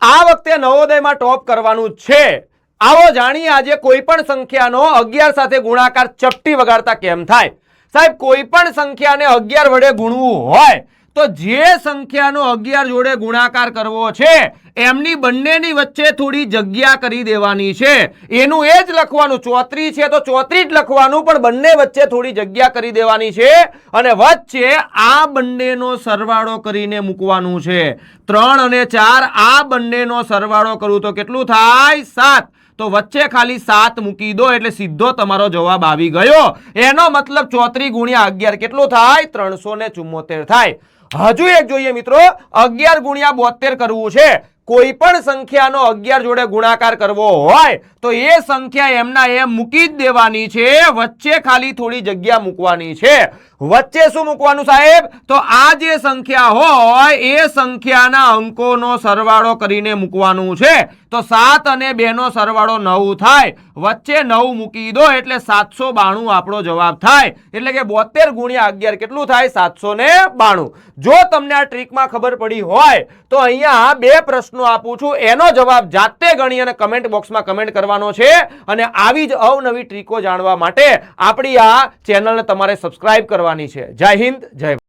આ વખતે નવોદયમાં ટોપ કરવાનું છે। આવો જાણીએ આજે કોઈ પણ સંખ્યાનો 11 સાથે ગુણાકાર ચપટી વગાડતા કેમ થાય। સાહેબ કોઈ પણ સંખ્યાને 11 વડે ગુણવું હોય તો જે સંખ્યાનો 11 જોડે ગુણાકાર કરવો છે એમની બંનેની વચ્ચે થોડી જગ્યા કરી દેવાની છે। એનું એ જ લખવાનું, 34 છે તો 34 જ લખવાનું, પણ બંને વચ્ચે થોડી જગ્યા કરી દેવાની છે અને વચ્ચે આ બંનેનો સરવાળો કરીને મૂકવાનું છે। 3 અને 4 આ બંનેનો સરવાળો કરું તો કેટલું થાય? 7। તો વચ્ચે ખાલી 7 મૂકી દો એટલે સીધો તમારો જવાબ આવી ગયો। એનો મતલબ 34 ગુણ્યા 11 કેટલું થાય? 374 થાય। હજુ એક જોઈએ મિત્રો, 11 ગુણ્યા 72 કરવું છે। કોઈ પણ સંખ્યાનો 11 જોડે ગુણાકાર કરવો હોય તો એ સંખ્યા એમના એમ મૂકી જ દેવાની છે, વચ્ચે ખાલી થોડી જગ્યા મૂકવાની છે। વચ્ચે શું મૂકવાનું સાહેબ? તો આ જે સંખ્યા હોય એ સંખ્યાના અંકોનો સરવાળો કરીને મૂકવાનું છે। તો 7 અને 2 નો સરવાળો 9 થાય, વચ્ચે 9 મૂકી દો એટલે 792 આપણો જવાબ થાય। એટલે કે 72 ગુણ્યા 11 કેટલું થાય? 792। જો તમને આ ટ્રીકમાં ખબર પડી હોય તો અહીંયા 2 પ્રશ્નો આપું છું, એનો જવાબ જાતે ગણી અને કમેન્ટ બોક્સમાં કમેન્ટ કરવાનો છે। અને આવી જ અવનવી ટ્રીકો જાણવા માટે આપણી આ ચેનલને તમારે સબસ્ક્રાઇબ કરવાની છે। જય હિન્દ, જય ભારત।